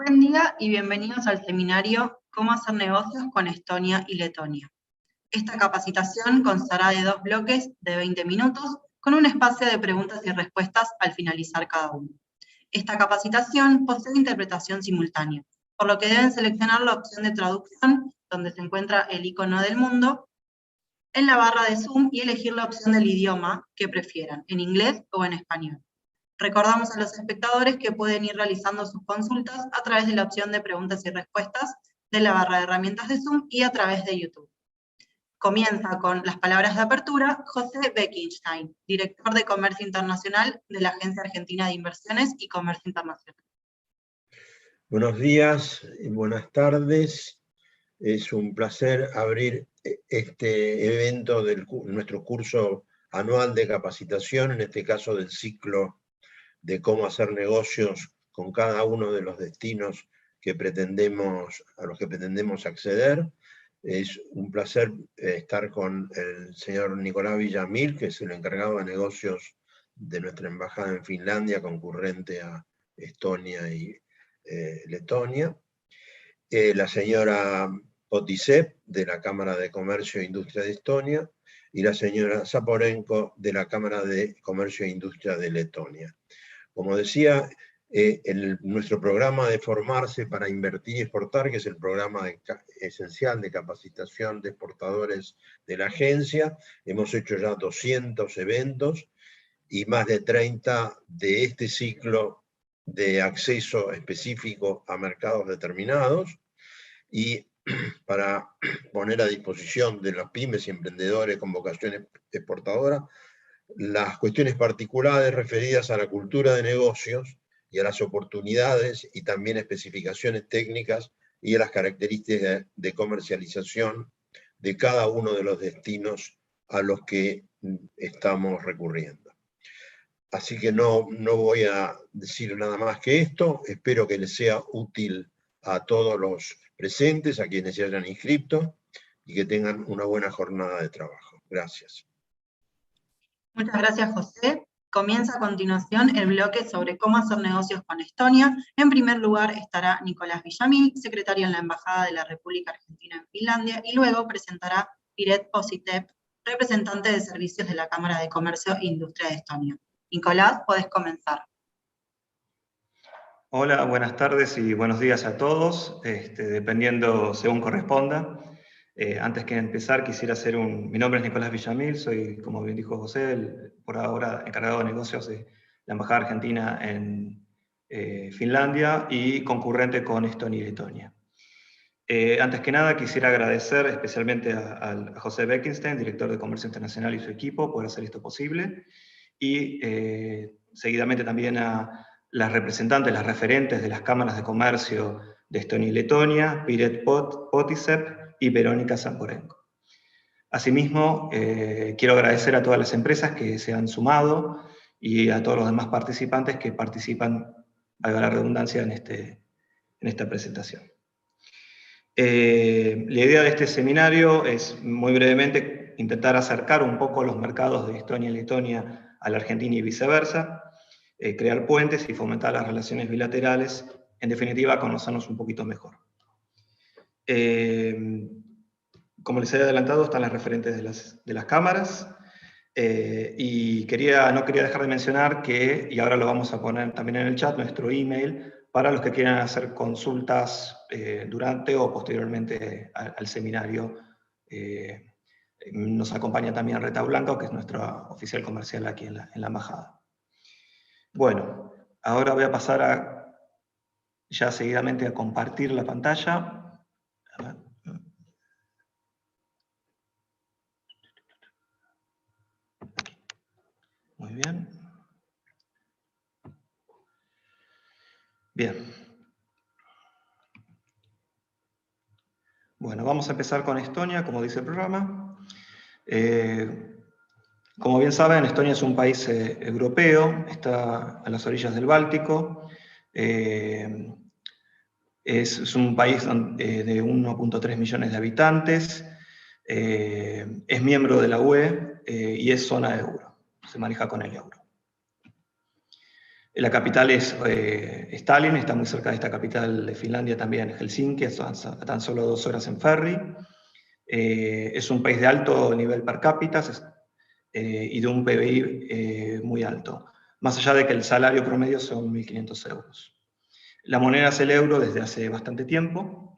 Buen día y bienvenidos al seminario Cómo hacer negocios con Estonia y Letonia. Esta capacitación constará de 2 bloques de 20 minutos con un espacio de preguntas y respuestas al finalizar cada uno. Esta capacitación posee interpretación simultánea, por lo que deben seleccionar la opción de traducción, donde se encuentra el icono del mundo, en la barra de Zoom y elegir la opción del idioma que prefieran, en inglés o en español. Recordamos a los espectadores que pueden ir realizando sus consultas a través de la opción de preguntas y respuestas de la barra de herramientas de Zoom y a través de YouTube. Comienza con las palabras de apertura José Beckenstein, director de Comercio Internacional de la Agencia Argentina de Inversiones y Comercio Internacional. Buenos días y buenas tardes. Es un placer abrir este evento de nuestro curso anual de capacitación, en este caso del ciclo de cómo hacer negocios con cada uno de los destinos a los que pretendemos acceder. Es un placer estar con el señor Nicolás Villamil, que es el encargado de negocios de nuestra embajada en Finlandia, concurrente a Estonia y Letonia. La señora Potisep, de la Cámara de Comercio e Industria de Estonia, y la señora Zaporenko, de la Cámara de Comercio e Industria de Letonia. Como decía, nuestro programa de Formarse para Invertir y Exportar, que es el programa esencial de capacitación de exportadores de la agencia, hemos hecho ya 200 eventos y más de 30 de este ciclo de acceso específico a mercados determinados, y para poner a disposición de las pymes y emprendedores con vocación exportadora las cuestiones particulares referidas a la cultura de negocios y a las oportunidades y también especificaciones técnicas y a las características de comercialización de cada uno de los destinos a los que estamos recurriendo. Así que no voy a decir nada más que esto. Espero que les sea útil a todos los presentes, a quienes se hayan inscrito, y que tengan una buena jornada de trabajo. Gracias. Muchas gracias, José. Comienza a continuación el bloque sobre cómo hacer negocios con Estonia. En primer lugar estará Nicolás Villamil, secretario en la Embajada de la República Argentina en Finlandia, y luego presentará Piret Positep, representante de servicios de la Cámara de Comercio e Industria de Estonia. Nicolás, podés comenzar. Hola, buenas tardes y buenos días a todos, dependiendo según corresponda. Antes que empezar, quisiera hacer mi nombre es Nicolás Villamil, soy, como bien dijo José, por ahora encargado de negocios de la Embajada Argentina en Finlandia y concurrente con Estonia y Letonia. Antes que nada, quisiera agradecer especialmente a José Beckenstein, director de Comercio Internacional, y su equipo por hacer esto posible, y seguidamente también a las representantes, las referentes de las cámaras de comercio de Estonia y Letonia, Piret Potisep y Verónica Zaporenko. Asimismo, quiero agradecer a todas las empresas que se han sumado y a todos los demás participantes que participan, valga la redundancia, en esta presentación. La idea de este seminario es, muy brevemente, intentar acercar un poco los mercados de Estonia y Letonia a la Argentina y viceversa, crear puentes y fomentar las relaciones bilaterales, en definitiva, conocernos un poquito mejor. Como les he adelantado, están las referentes de las cámaras, y no quería dejar de mencionar que, y ahora lo vamos a poner también en el chat, nuestro email, para los que quieran hacer consultas durante o posteriormente al seminario. Nos acompaña también Reta Blanco, que es nuestra oficial comercial aquí en la embajada. Bueno, ahora voy a pasar ya seguidamente a compartir la pantalla. Muy bien. Bien. Bueno, vamos a empezar con Estonia, como dice el programa. Como bien saben, Estonia es un país europeo, está a las orillas del Báltico. Es un país de 1.3 millones de habitantes, es miembro de la UE y es zona euro, se maneja con el euro. La capital es Tallinn, está muy cerca de esta capital de Finlandia también, Helsinki, a tan solo 2 horas en ferry. Es un país de alto nivel per cápita y de un PBI muy alto, más allá de que el salario promedio son 1.500 euros. La moneda es el euro desde hace bastante tiempo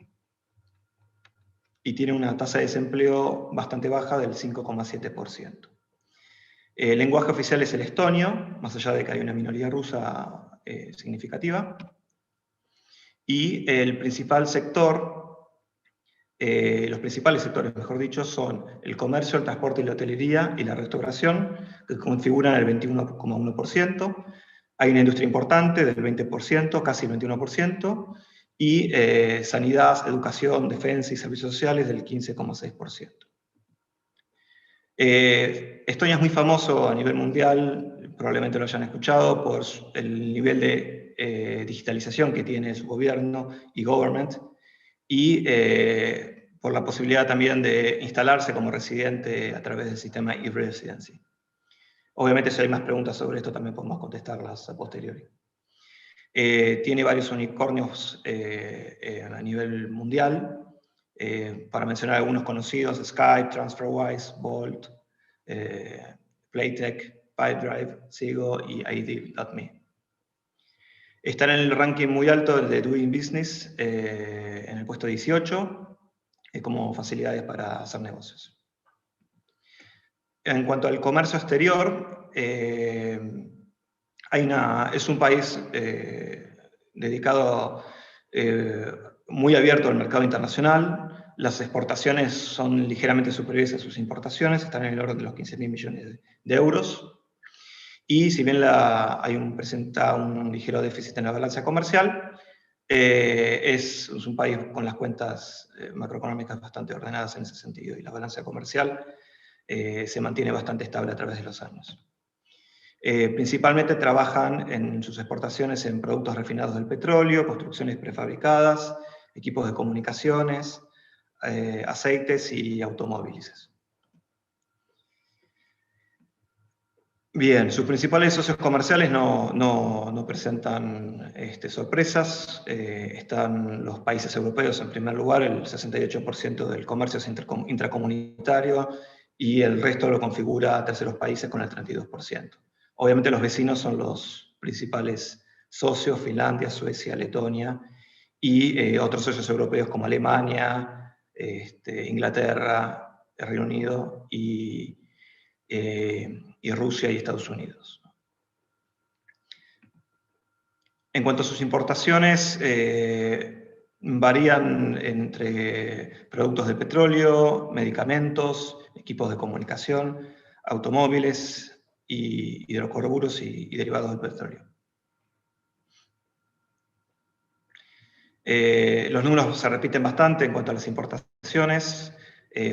y tiene una tasa de desempleo bastante baja del 5,7%. El lenguaje oficial es el estonio, más allá de que hay una minoría rusa significativa. Y el principal sector, los principales sectores, mejor dicho, son el comercio, el transporte y la hotelería y la restauración, que configuran el 21,1%. Hay una industria importante del 20%, casi el 21%, y sanidad, educación, defensa y servicios sociales del 15,6%. Estonia es muy famoso a nivel mundial, probablemente lo hayan escuchado, por el nivel de digitalización que tiene su gobierno y government, y por la posibilidad también de instalarse como residente a través del sistema e-residency. Obviamente, si hay más preguntas sobre esto, también podemos contestarlas a posteriori. Tiene varios unicornios a nivel mundial. Para mencionar algunos conocidos: Skype, TransferWise, Bolt, Playtech, Pipedrive, Sigo y ID.me. Están en el ranking muy alto de Doing Business, en el puesto 18, como facilidades para hacer negocios. En cuanto al comercio exterior, es un país dedicado, muy abierto al mercado internacional. Las exportaciones son ligeramente superiores a sus importaciones, están en el orden de los 15.000 millones de euros. Y si bien presenta un ligero déficit en la balanza comercial, es un país con las cuentas macroeconómicas bastante ordenadas en ese sentido, y la balanza comercial se mantiene bastante estable a través de los años. Principalmente trabajan en sus exportaciones en productos refinados del petróleo, construcciones prefabricadas, equipos de comunicaciones, aceites y automóviles. Bien, sus principales socios comerciales no presentan sorpresas. Están los países europeos en primer lugar, el 68% del comercio es intracomunitario, y el resto lo configura terceros países con el 32%. Obviamente los vecinos son los principales socios: Finlandia, Suecia, Letonia, y otros socios europeos como Alemania, Inglaterra, el Reino Unido y Rusia y Estados Unidos. En cuanto a sus importaciones, varían entre productos de petróleo, medicamentos, equipos de comunicación, automóviles, y hidrocarburos y derivados del petróleo. Los números se repiten bastante en cuanto a las importaciones.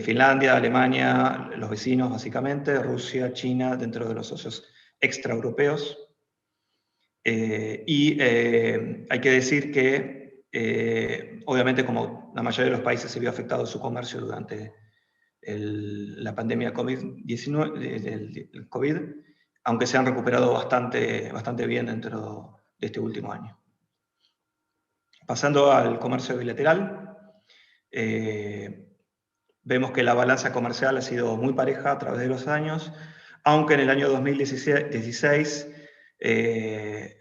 Finlandia, Alemania, los vecinos básicamente, Rusia, China, dentro de los socios extraeuropeos. Hay que decir que, obviamente, como la mayoría de los países se vio afectado su comercio durante la pandemia del COVID, aunque se han recuperado bastante bien dentro de este último año. Pasando al comercio bilateral, vemos que la balanza comercial ha sido muy pareja a través de los años, aunque en el año 2016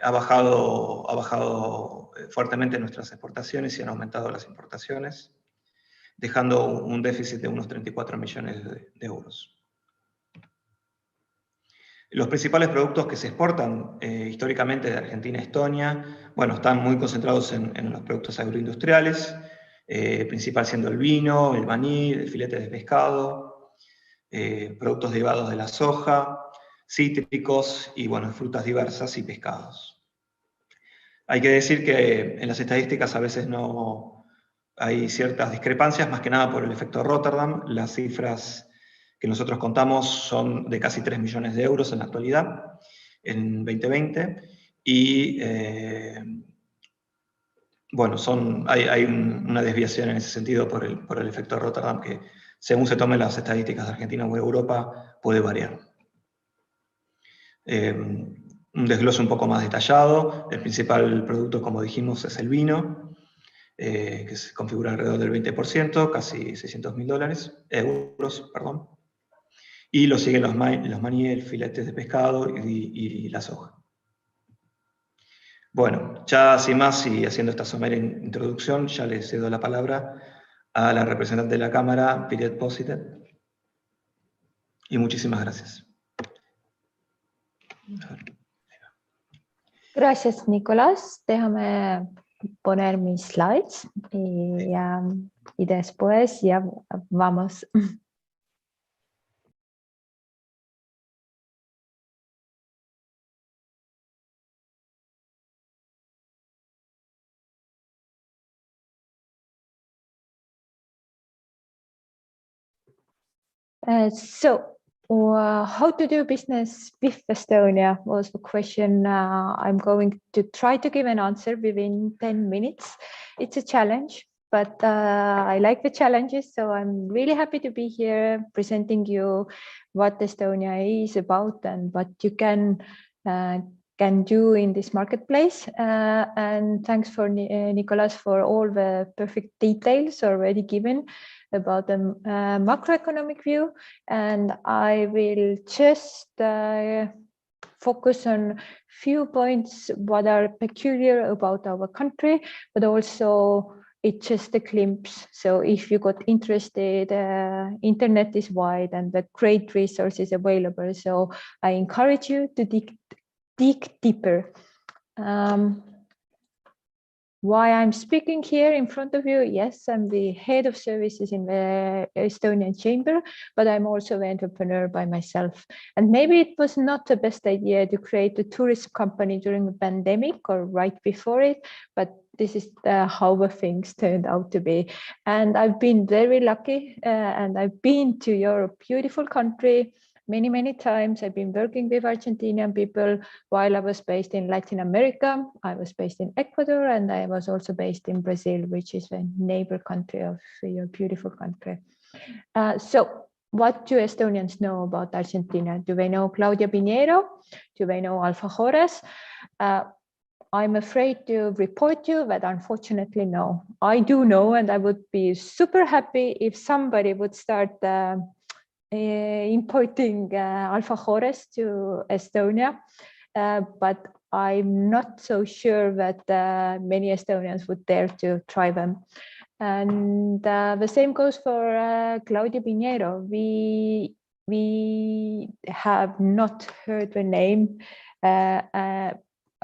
ha bajado fuertemente nuestras exportaciones y han aumentado las importaciones, dejando un déficit de unos 34 millones de euros. Los principales productos que se exportan históricamente de Argentina a Estonia, están muy concentrados en los productos agroindustriales, principal siendo el vino, el maní, el filete de pescado, productos derivados de la soja, cítricos y frutas diversas y pescados. Hay que decir que en las estadísticas a veces hay ciertas discrepancias, más que nada por el efecto Rotterdam. Las cifras que nosotros contamos son de casi 3 millones de euros en la actualidad, en 2020, y hay una desviación en ese sentido por el efecto Rotterdam, que según se tomen las estadísticas de Argentina o Europa puede variar. un desglose un poco más detallado. El principal producto, como dijimos, es el vino, que se configura alrededor del 20%, casi $600.000, euros, perdón. Y lo siguen los maníes, filetes de pescado y la soja. Bueno, ya sin más y haciendo esta somera introducción, ya le cedo la palabra a la representante de la Cámara, Piret Posite. Y muchísimas gracias. Gracias, Nicolás. Déjame poner mis slides y después ya vamos. How to do business with Estonia was the question. I'm going to try to give an answer within 10 minutes. It's a challenge, but I like the challenges, so I'm really happy to be here presenting you what Estonia is about and what you can do in this marketplace. And thanks for Nicolas for all the perfect details already given about the macroeconomic view, and I will just focus on few points what are peculiar about our country, but also it's just a glimpse. So if you got interested, internet is wide and the great resources available. So I encourage you to dig deeper. Why I'm speaking here in front of you? Yes, I'm the head of services in the Estonian Chamber, but I'm also an entrepreneur by myself. And maybe it was not the best idea to create a tourism company during the pandemic or right before it, but this is how the things turned out to be. And I've been very lucky and I've been to your beautiful country many times. I've been working with Argentinian people while I was based in Latin America. I was based in Ecuador, and I was also based in Brazil, which is a neighbor country of your beautiful country. So what do Estonians know about Argentina? Do they know Claudia Pinheiro? Do they know alfajores? I'm afraid to report you that unfortunately no. I do know, and I would be super happy if somebody would start importing alfajores to Estonia, but I'm not so sure that many Estonians would dare to try them. And the same goes for Claudia Pinheiro. We have not heard the name,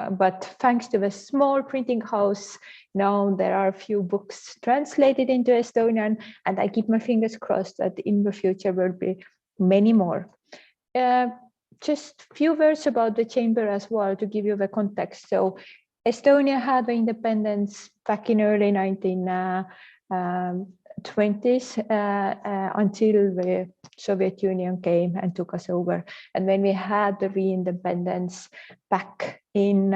but thanks to the small printing house, now there are a few books translated into Estonian, and I keep my fingers crossed that in the future will be many more. Just a few words about the chamber as well to give you the context. So Estonia had the independence back in early 1920s until the Soviet Union came and took us over. And when we had the re-independence back in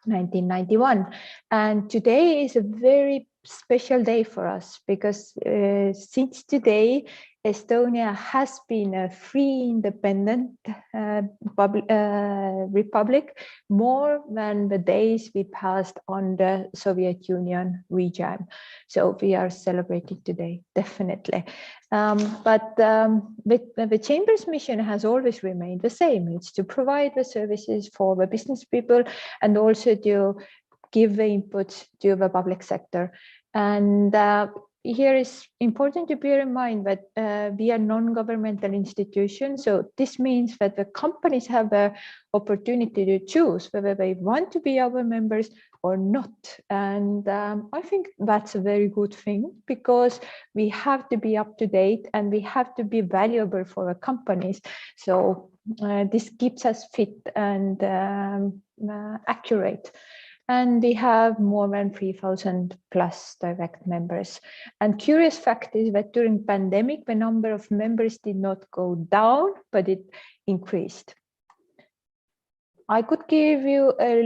1991. And today is a very special day for us because since today, Estonia has been a free, independent republic more than the days we passed on the Soviet Union regime. So we are celebrating today, definitely. But the Chamber's mission has always remained the same. It's to provide the services for the business people and also to give the input to the public sector. And here is important to bear in mind that we are non-governmental institutions. So this means that the companies have the opportunity to choose whether they want to be our members or not. And I think that's a very good thing because we have to be up to date and we have to be valuable for the companies. So this keeps us fit and accurate. And we have more than 3,000 plus direct members. And curious fact is that during pandemic, the number of members did not go down, but it increased. I could give you a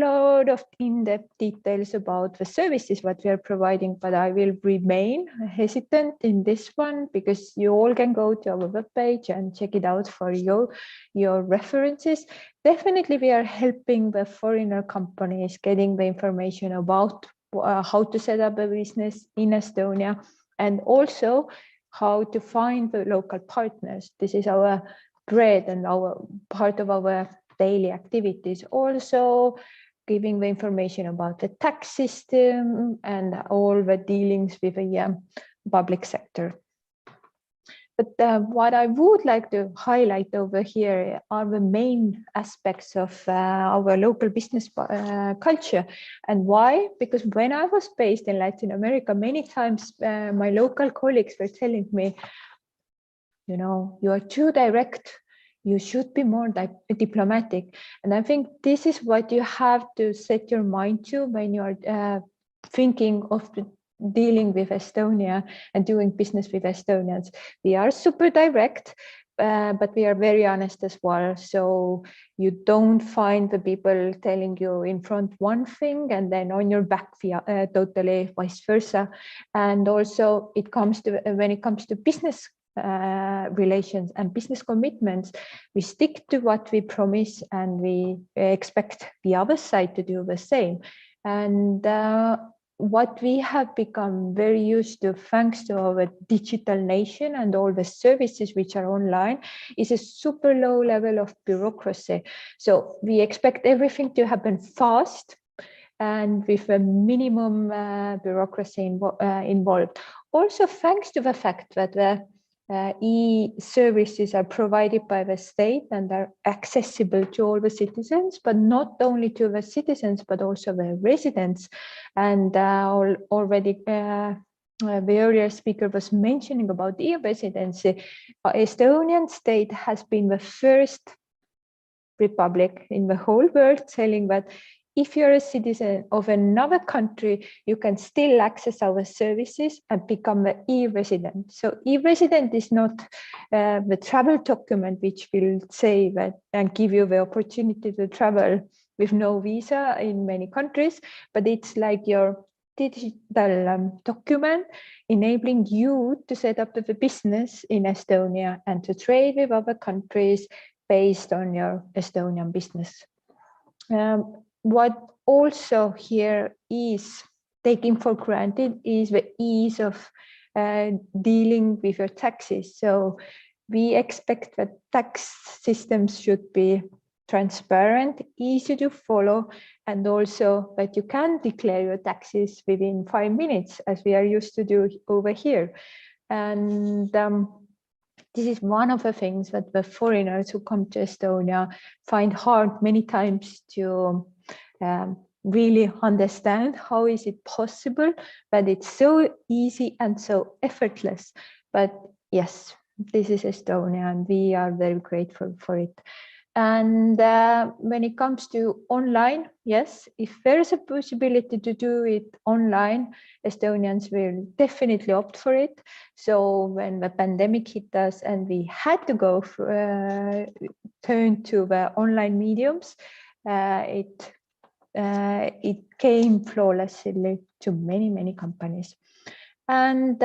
lot of in-depth details about the services what we are providing, but I will remain hesitant in this one because you all can go to our webpage and check it out for your references. Definitely, we are helping the foreigner companies getting the information about how to set up a business in Estonia, and also how to find the local partners. This is our bread and our part of our daily activities. Also giving the information about the tax system and all the dealings with the public sector. But what I would like to highlight over here are the main aspects of our local business culture. And why? Because when I was based in Latin America, many times my local colleagues were telling me, you know, you are too direct. You should be more diplomatic. And I think this is what you have to set your mind to when you are thinking of dealing with Estonia and doing business with Estonians. We are super direct, but we are very honest as well. So you don't find the people telling you in front one thing and then on your back totally vice versa. And also when it comes to business relations and business commitments, we stick to what we promise and we expect the other side to do the same. And what we have become very used to, thanks to our digital nation and all the services which are online, is a super low level of bureaucracy. So we expect everything to happen fast and with a minimum bureaucracy involved. Also, thanks to the fact that the e-services are provided by the state and are accessible to all the citizens, but not only to the citizens, but also the residents. And already the earlier speaker was mentioning about e-residency. Estonian state has been the first republic in the whole world telling that if you're a citizen of another country, you can still access our services and become an e-resident. So e-resident is not the travel document which will say that and give you the opportunity to travel with no visa in many countries, but it's like your digital document enabling you to set up a business in Estonia and to trade with other countries based on your Estonian business. What also here is taken for granted is the ease of dealing with your taxes. So we expect that tax systems should be transparent, easy to follow, and also that you can declare your taxes within 5 minutes, as we are used to do over here. And this is one of the things that the foreigners who come to Estonia find hard many times to really understand. How is it possible that it's so easy and so effortless? But yes, this is Estonia and we are very grateful for it. And when it comes to online, yes, if there is a possibility to do it online, Estonians will definitely opt for it. So when the pandemic hit us and we had to go turn to the online mediums, it came flawlessly to many companies. And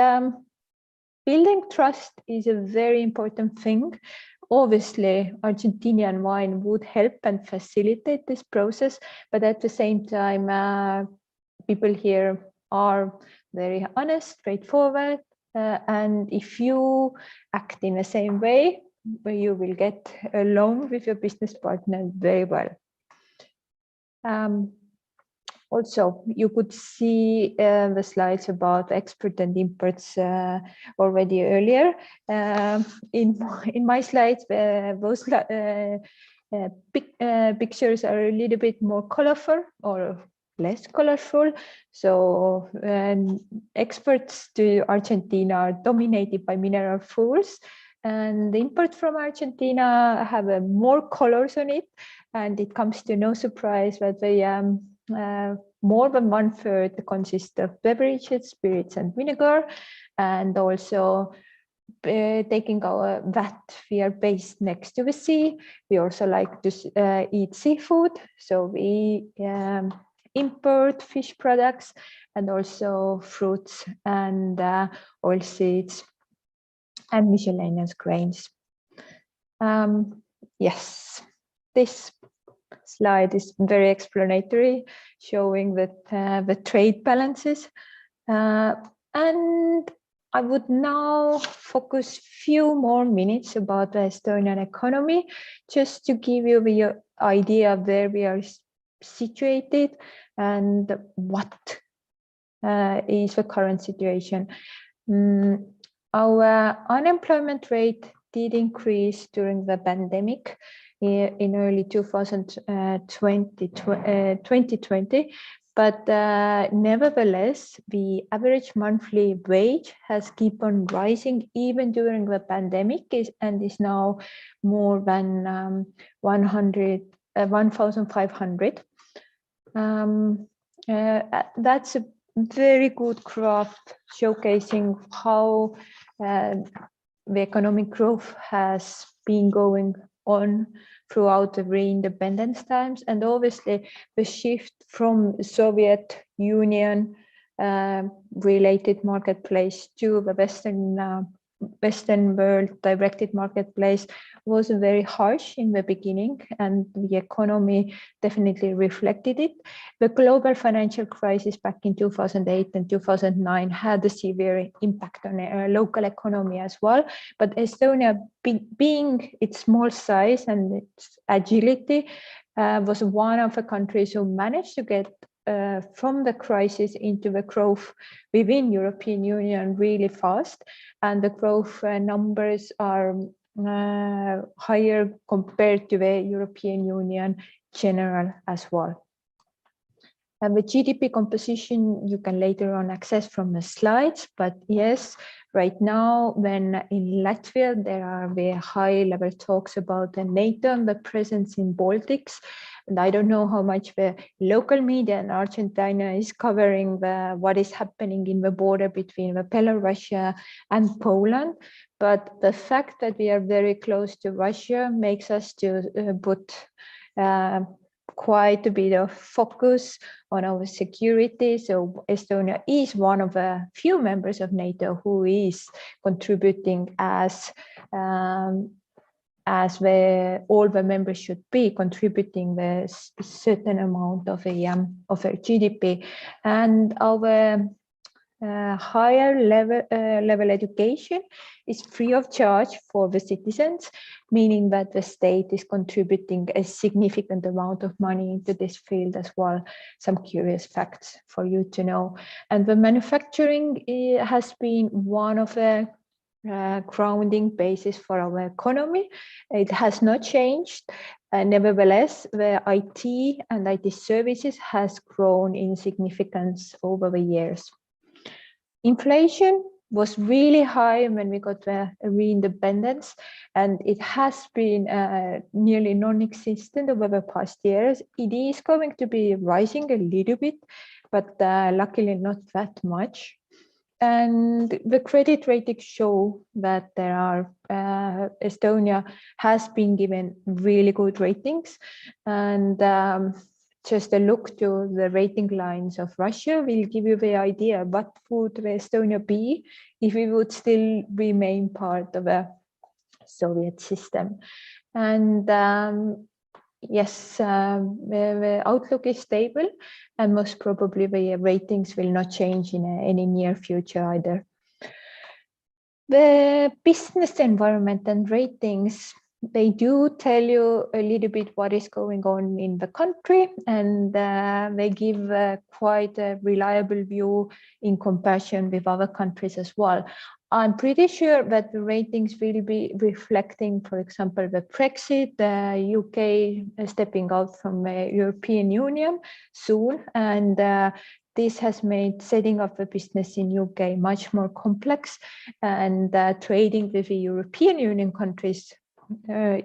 building trust is a very important thing. Obviously, Argentinian wine would help and facilitate this process, but at the same time, people here are very honest, straightforward, and if you act in the same way, you will get along with your business partner very well. Also, you could see the slides about export and imports already earlier. In my slides, those pictures are a little bit more colorful or less colorful. So exports to Argentina are dominated by mineral fuels, and the import from Argentina have more colors on it. And it comes to no surprise that they more than 1/3 consist of beverages, spirits, and vinegar. And also taking our VAT, we are based next to the sea. We also like to eat seafood, so we import fish products and also fruits and oilseeds and miscellaneous grains. Yes, this slide is very explanatory, showing that the trade balances. And I would now focus few more minutes about the Estonian economy, just to give you the idea of where we are situated and what is the current situation. Our unemployment rate did increase during the pandemic in early 2020, but nevertheless, the average monthly wage has keep on rising even during the pandemic and is now more than 1,500. That's a very good graph showcasing how the economic growth has been going on throughout the re-independence times, and obviously the shift from Soviet Union related marketplace to the Western world directed marketplace was very harsh in the beginning, and the economy definitely reflected it. The global financial crisis back in 2008 and 2009 had a severe impact on a local economy as well. But Estonia, being its small size and its agility, was one of the countries who managed to get from the crisis into the growth within European Union really fast, and the growth numbers are higher compared to the European Union general as well. And the GDP composition you can later on access from the slides, but yes, right now when in Latvia there are very high level talks about the NATO and the presence in Baltics. And I don't know how much the local media in Argentina is covering what is happening in the border between Belarus and Poland. But the fact that we are very close to Russia makes us to put quite a bit of focus on our security. So Estonia is one of the few members of NATO who is contributing as all the members should be contributing a certain amount of their GDP, and our higher level education is free of charge for the citizens, meaning that the state is contributing a significant amount of money into this field as well. Some curious facts for you to know. And the manufacturing has been one of the grounding basis for our economy. It has not changed. Nevertheless, the IT and IT services has grown in significance over the years. Inflation was really high when we got the re-independence, and it has been nearly non-existent over the past years. It is going to be rising a little bit, but luckily not that much. And the credit ratings show that there are Estonia has been given really good ratings, and just a look to the rating lines of Russia will give you the idea what would Estonia be if we would still remain part of a Soviet system. And yes, the outlook is stable, and most probably the ratings will not change in any near future either. The business environment and ratings, they do tell you a little bit what is going on in the country, and they give quite a reliable view in comparison with other countries as well. I'm pretty sure that the ratings will be reflecting, for example, the Brexit, the UK stepping out from the European Union soon, and this has made setting up a business in UK much more complex, and trading with the European Union countries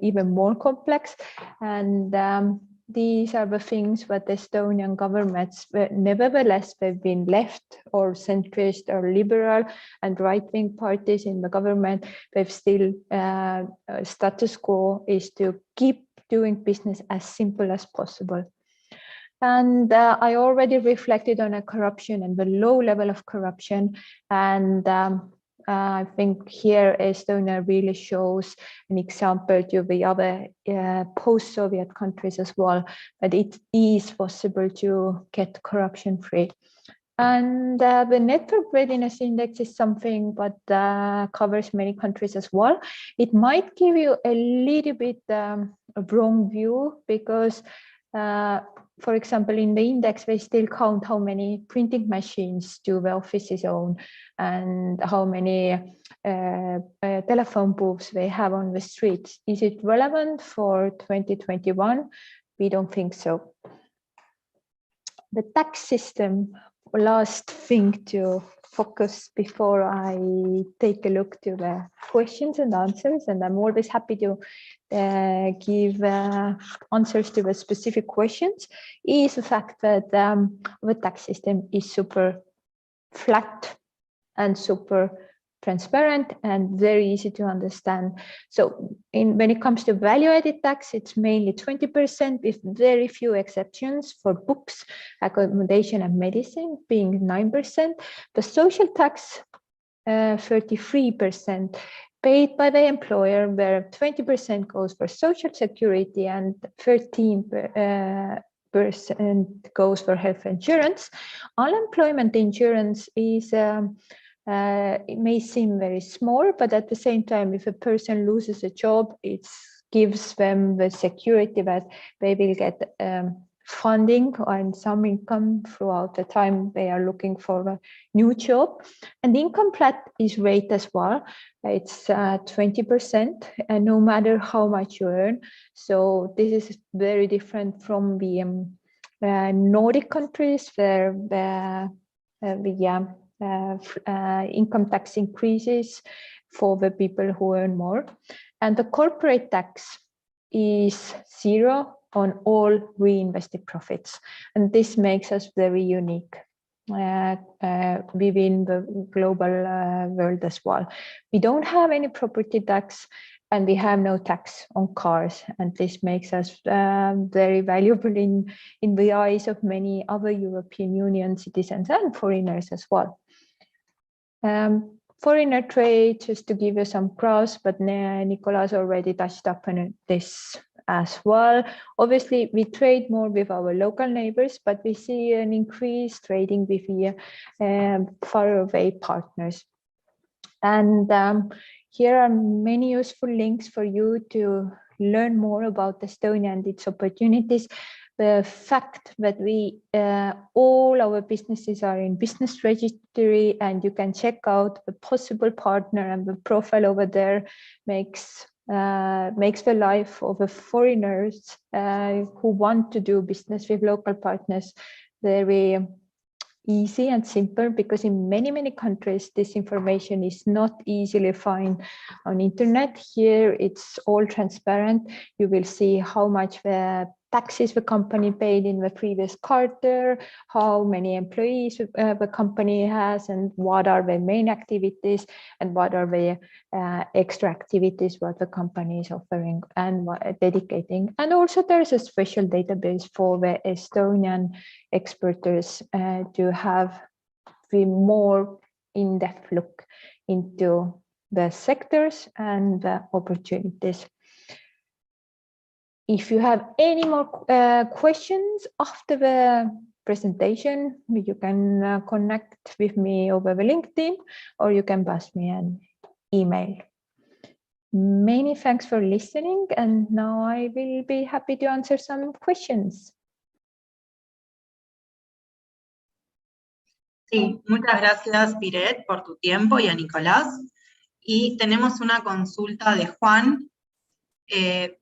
even more complex. And these are the things that the Estonian governments, nevertheless, they've been left or centrist or liberal and right-wing parties in the government. They've still, status quo is to keep doing business as simple as possible. And I already reflected on a corruption and the low level of corruption. And I think here Estonia really shows an example to the other post-Soviet countries as well, that it is possible to get corruption-free. And the Network Readiness Index is something that covers many countries as well. It might give you a little bit a wrong view because for example, in the index, they still count how many printing machines do the offices own and how many telephone booths they have on the streets. Is it relevant for 2021? We don't think so. The tax system, last thing to focus before I take a look to the questions and answers, and I'm always happy to give answers to the specific questions, is the fact that the tax system is super flat and super transparent and very easy to understand. So when it comes to value-added tax, it's mainly 20% with very few exceptions for books, accommodation and medicine being 9%. The social tax, 33% paid by the employer, where 20% goes for social security and 13% goes for health insurance. Unemployment insurance is it may seem very small, but at the same time, if a person loses a job, it gives them the security that they will get funding and some income throughout the time they are looking for a new job. And income flat is rate as well. It's 20%, and no matter how much you earn. So this is very different from the Nordic countries where income tax increases for the people who earn more. And the corporate tax is 0 on all reinvested profits. And this makes us very unique within the global world as well. We don't have any property tax and we have no tax on cars. And this makes us very valuable in the eyes of many other European Union citizens and foreigners as well. Foreigner trade, just to give you some graphs, but Nicolas already touched upon this as well. Obviously, we trade more with our local neighbors, but we see an increase trading with the faraway partners. And here are many useful links for you to learn more about Estonia and its opportunities. The fact that we all our businesses are in business registry, and you can check out the possible partner, and the profile over there makes the life of the foreigners who want to do business with local partners very easy and simple, because in many countries this information is not easily found on internet. Here it's all transparent. You will see how much the taxes the company paid in the previous quarter, how many employees the company has, and what are the main activities and what are the extra activities what the company is offering and dedicating. And also there's a special database for the Estonian exporters to have the more in-depth look into the sectors and the opportunities. If you have any more questions after the presentation, you can connect with me over the LinkedIn, or you can pass me an email. Many thanks for listening, and now I will be happy to answer some questions. Sí, muchas gracias, Piret, por tu tiempo, y a Nicolás. Y tenemos una consulta de Juan.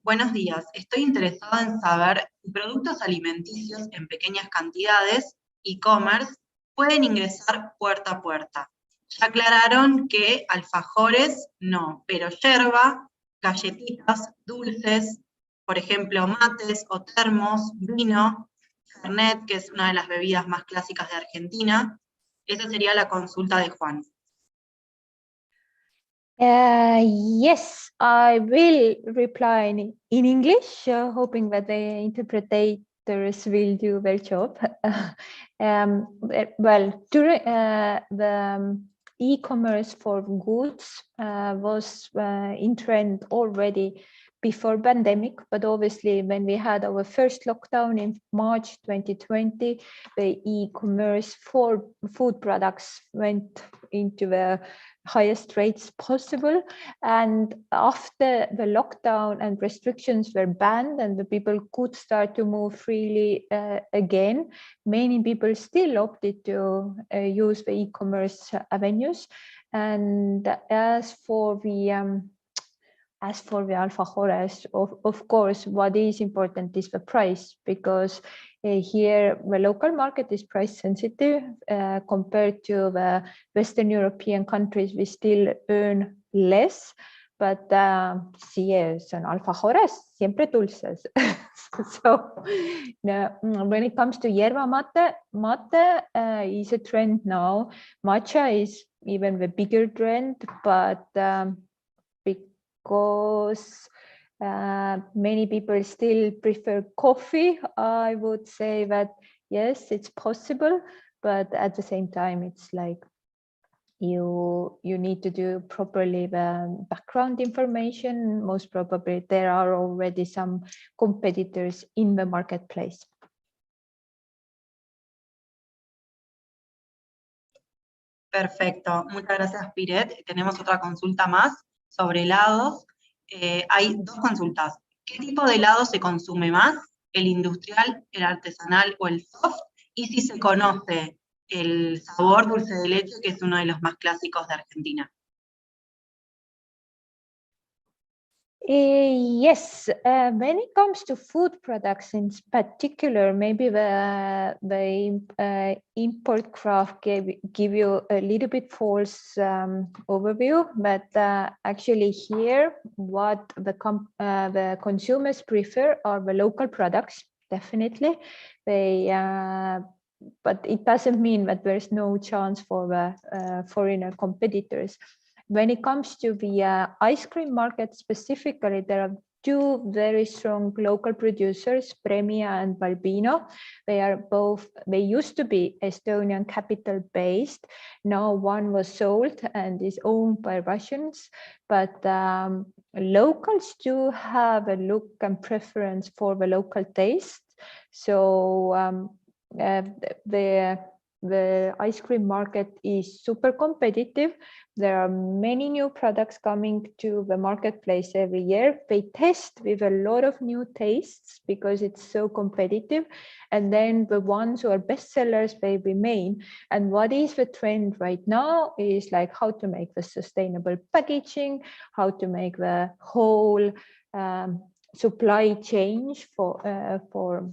Buenos días, estoy interesado en saber si productos alimenticios en pequeñas cantidades, e-commerce, pueden ingresar puerta a puerta. Ya aclararon que alfajores no, pero yerba, galletitas, dulces, Por ejemplo, mates o termos, vino, fernet, que es una de las bebidas más clásicas de Argentina. Esa sería la consulta de Juan. Yes, I will reply in English, hoping that the interpreters will do their job. Well, during the e-commerce for goods was in trend already before pandemic, but obviously when we had our first lockdown in March 2020, the e-commerce for food products went into the highest rates possible. And after the lockdown and restrictions were banned and the people could start to move freely again, many people still opted to use the e-commerce avenues. And as for the alfajores, of course, what is important is the price, because here the local market is price sensitive compared to the Western European countries. We still earn less, but sí son alfajores, siempre dulces. So when it comes to yerba mate is a trend now. Matcha is even the bigger trend, but because many people still prefer coffee, I would say that yes, it's possible, but at the same time, it's like you need to do properly the background information. Most probably there are already some competitors in the marketplace. Perfecto, muchas gracias, Piret. Tenemos otra consulta más sobre helados. Hay dos consultas. ¿Qué tipo de helado se consume más? ¿El industrial, el artesanal o el soft? Y si se conoce el sabor dulce de leche, que es uno de los más clásicos de Argentina. Yes, when it comes to food products in particular, maybe the import graph give you a little bit false overview, but actually here what the consumers prefer are the local products, definitely. But it doesn't mean that there's no chance for the foreigner competitors. When it comes to the ice cream market specifically, there are two very strong local producers, Premia and Balbino. They used to be Estonian capital based. Now one was sold and is owned by Russians, but locals do have a look and preference for the local taste. So the ice cream market is super competitive. There are many new products coming to the marketplace every year. They test with a lot of new tastes because it's so competitive. And then the ones who are bestsellers, they remain. And what is the trend right now is like how to make the sustainable packaging, how to make the whole supply chain for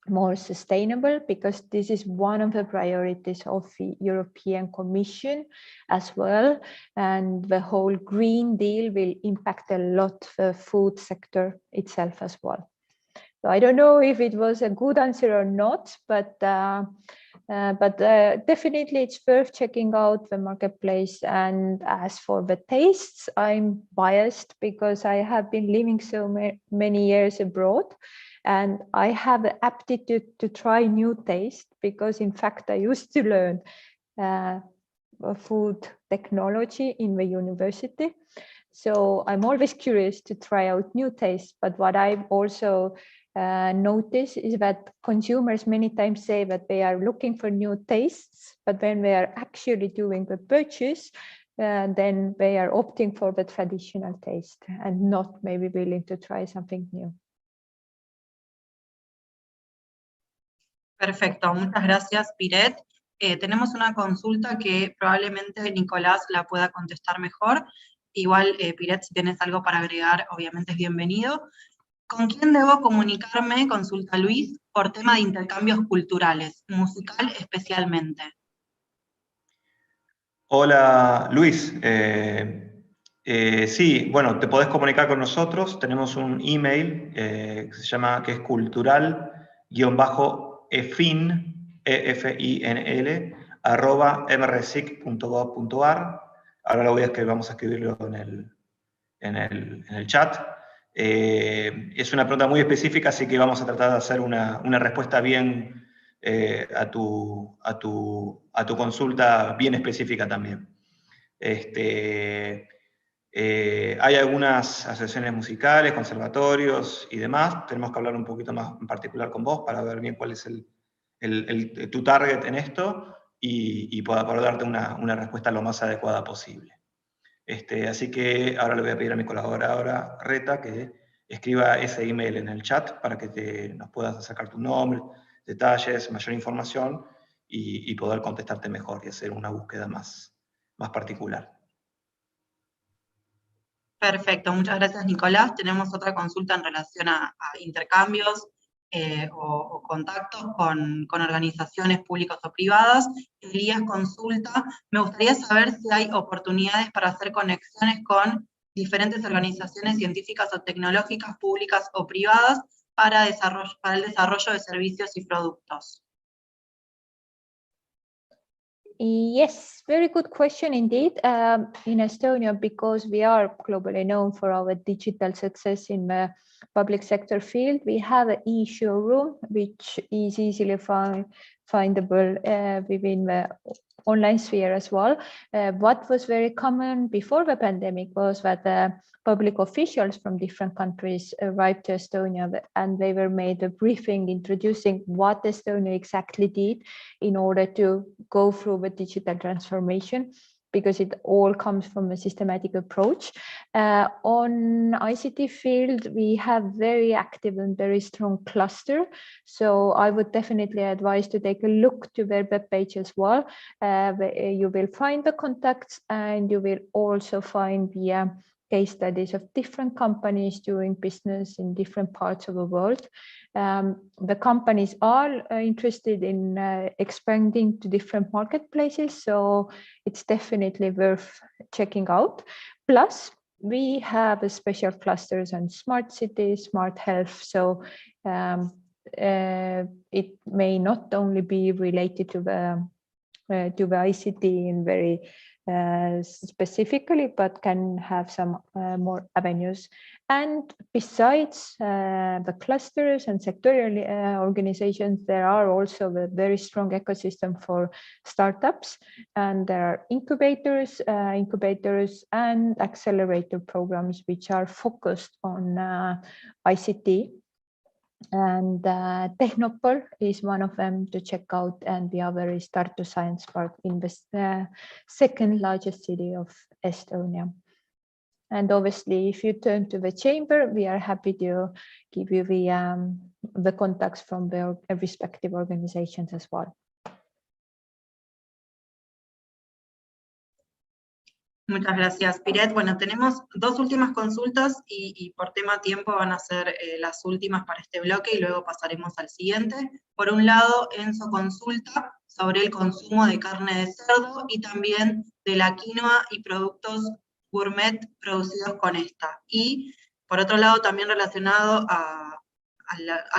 more sustainable, because this is one of the priorities of the European Commission as well. And the whole Green Deal will impact a lot the food sector itself as well. So I don't know if it was a good answer or not, but definitely it's worth checking out the marketplace. And as for the tastes, I'm biased because I have been living so many years abroad. And I have the aptitude to try new taste because, in fact, I used to learn food technology in the university. So I'm always curious to try out new tastes. But what I've also noticed is that consumers many times say that they are looking for new tastes, but when they are actually doing the purchase, then they are opting for the traditional taste and not maybe willing to try something new. Perfecto, muchas gracias, Piret. Tenemos una consulta que probablemente Nicolás la pueda contestar mejor. Igual, Piret, si tienes algo para agregar, obviamente es bienvenido. ¿Con quién debo comunicarme, consulta Luis, por tema de intercambios culturales, musical especialmente? Hola, Luis. Sí, bueno, te podés comunicar con nosotros. Tenemos un email que es cultural-efin, EFINL, @mrsic.gov.ar. Ahora vamos a escribirlo en el chat. Es una pregunta muy específica, así que vamos a tratar de hacer una respuesta bien a tu consulta bien específica también. Hay algunas asociaciones musicales, conservatorios y demás. Tenemos que hablar un poquito más en particular con vos para ver bien cuál es tu target en esto y poder darte una respuesta lo más adecuada posible. Así que ahora le voy a pedir a mi colaboradora Reta que escriba ese email en el chat para que nos puedas sacar tu nombre, detalles, mayor información y poder contestarte mejor y hacer una búsqueda más particular. Perfecto, muchas gracias Nicolás. Tenemos otra consulta en relación a intercambios o contactos con organizaciones públicas o privadas. Elías consulta, me gustaría saber si hay oportunidades para hacer conexiones con diferentes organizaciones científicas o tecnológicas públicas o privadas para el desarrollo de servicios y productos. Yes, very good question indeed. In Estonia, because we are globally known for our digital success in the public sector field, we have an e-showroom, which is easily findable within the online sphere as well. What was very common before the pandemic was that public officials from different countries arrived to Estonia and they were made a briefing introducing what Estonia exactly did in order to go through the digital transformation, because it all comes from a systematic approach. On ICT field, we have very active and very strong cluster. So I would definitely advise to take a look to their web page as well. You will find the contacts and you will also find the case studies of different companies doing business in different parts of the world. The companies are interested in expanding to different marketplaces, so it's definitely worth checking out. Plus, we have special clusters on smart cities, smart health, so it may not only be related to the ICT in very specifically, but can have some more avenues. And besides the clusters and sectorial organizations, there are also a very strong ecosystem for startups, and there are incubators and accelerator programs which are focused on ICT. And Technopol is one of them to check out, and the other is Tartu Science Park in the second largest city of Estonia. And obviously, if you turn to the chamber, we are happy to give you the contacts from the respective organizations as well. Muchas gracias, Piret. Bueno, tenemos dos últimas consultas y por tema tiempo van a ser las últimas para este bloque y luego pasaremos al siguiente. Por un lado, Enzo consulta sobre el consumo de carne de cerdo y también de la quinoa y productos gourmet producidos con esta. Y por otro lado, también relacionado a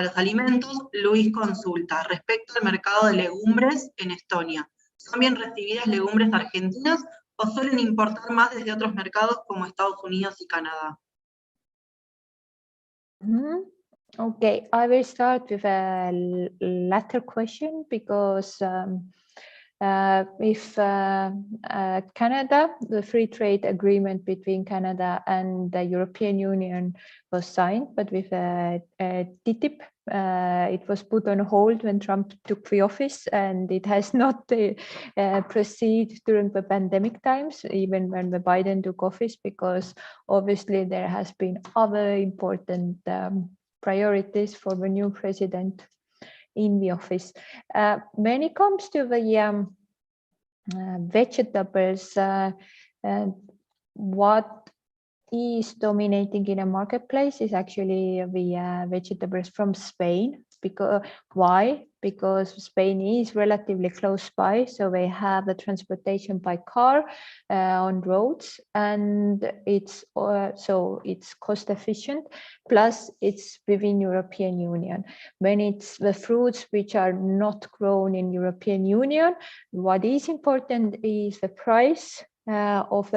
los alimentos, Luis consulta respecto al mercado de legumbres en Estonia. ¿Son bien recibidas legumbres argentinas o suelen importar más desde otros mercados como Estados Unidos y Canadá? Okay, I will start with a latter question because if Canada, the free trade agreement between Canada and the European Union was signed, but with TTIP, it was put on hold when Trump took the office, and it has not proceeded during the pandemic times, even when the Biden took office, because obviously there has been other important priorities for the new president in the office. When it comes to the vegetables, what is dominating in a marketplace is actually the vegetables from Spain. Why? because Spain is relatively close by, so we have the transportation by car on roads, and it's so it's cost efficient, plus it's within European Union. When it's the fruits which are not grown in European Union, what is important is the price of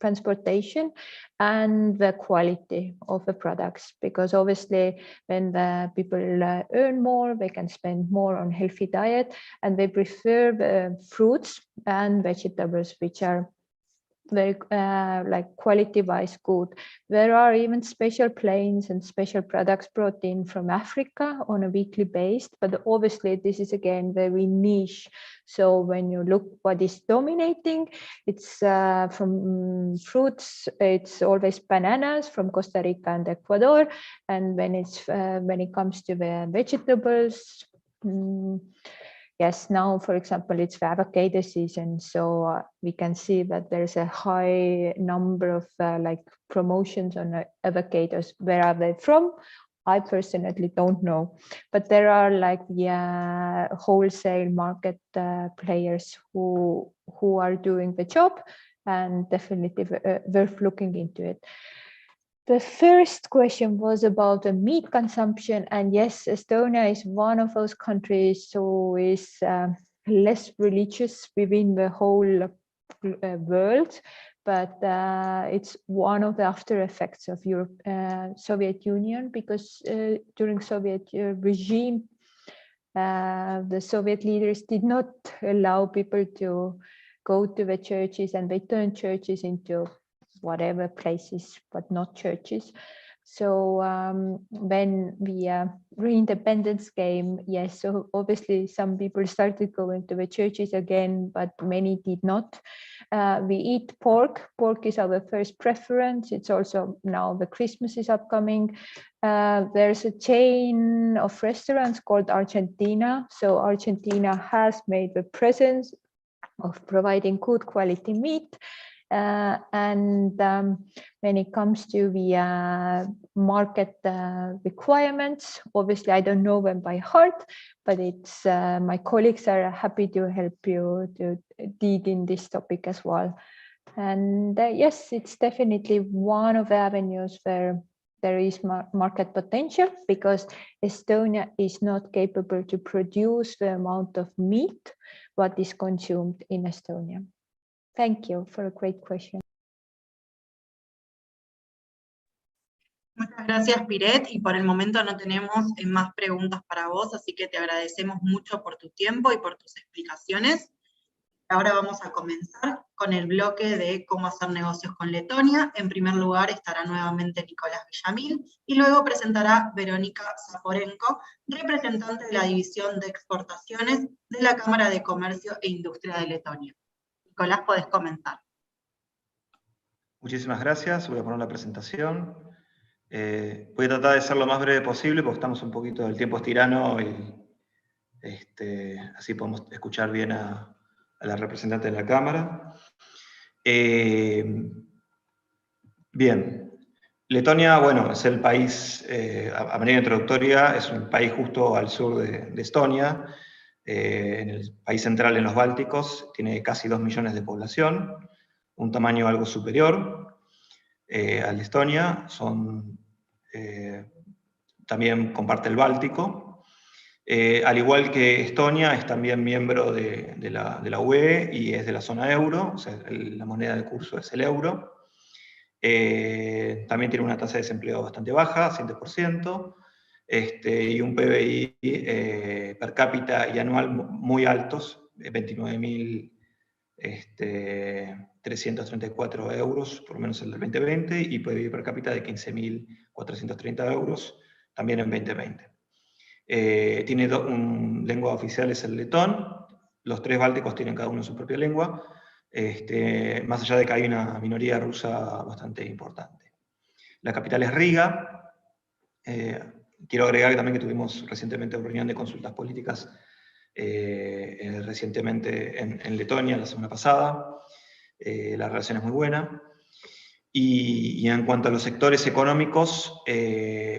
transportation and the quality of the products, because obviously when the people earn more, they can spend more on healthy diet, and they prefer the fruits and vegetables which are very like quality wise good. There are even special planes and special products brought in from Africa on a weekly basis, but obviously this is again very niche. So when you look what is dominating, it's from fruits, it's always bananas from Costa Rica and Ecuador, and when it comes to the vegetables, yes, now, for example, it's the avocado season, so we can see that there's a high number of like promotions on avocados. Where are they from? I personally don't know, but there are like wholesale market players who are doing the job, and definitely worth looking into it. The first question was about the meat consumption, and yes, Estonia is one of those countries who is less religious within the whole world, but it's one of the after effects of Soviet Union, because during Soviet regime, the Soviet leaders did not allow people to go to the churches, and they turned churches into whatever places, but not churches. So when the re-independence came, yes, so obviously some people started going to the churches again, but many did not. We eat pork. Pork is our first preference. It's also now the Christmas is upcoming. There's a chain of restaurants called Argentina. So Argentina has made the presence of providing good quality meat. And when it comes to the market requirements, obviously I don't know them by heart, but it's my colleagues are happy to help you to dig in this topic as well. And yes, it's definitely one of the avenues where there is market potential, because Estonia is not capable to produce the amount of meat what is consumed in Estonia. Thank you for a great question. Muchas gracias, Piret, y por el momento no tenemos más preguntas para vos, así que te agradecemos mucho por tu tiempo y por tus explicaciones. Ahora vamos a comenzar con el bloque de cómo hacer negocios con Letonia. En primer lugar estará nuevamente Nicolás Villamil, y luego presentará Verónica Zaporenko, representante de la División de Exportaciones de la Cámara de Comercio e Industria de Letonia. Nicolás, podés comenzar. Muchísimas gracias, voy a poner la presentación. Voy a tratar de ser lo más breve posible porque estamos un poquito, el tiempo es tirano y así podemos escuchar bien a la representante de la Cámara. Bien, Letonia, bueno, es el país, a manera introductoria, es un país justo al sur de Estonia, en el país central en los Bálticos, tiene casi 2 millones de población, un tamaño algo superior al de Estonia, también comparte el Báltico. Al igual que Estonia, es también miembro de la UE y es de la zona euro, o sea, la moneda de curso es el euro. También tiene una tasa de desempleo bastante baja, 7%, y un PBI per cápita y anual muy altos, 29.334 euros, por lo menos el del 2020, y PBI per cápita de 15.430 euros, también en 2020. Tiene lengua oficial es el letón, los 3 bálticos tienen cada uno su propia lengua, más allá de que hay una minoría rusa bastante importante. La capital es Riga. Quiero agregar también que tuvimos recientemente una reunión de consultas políticas recientemente en Letonia, la semana pasada. La relación es muy buena. Y en cuanto a los sectores económicos,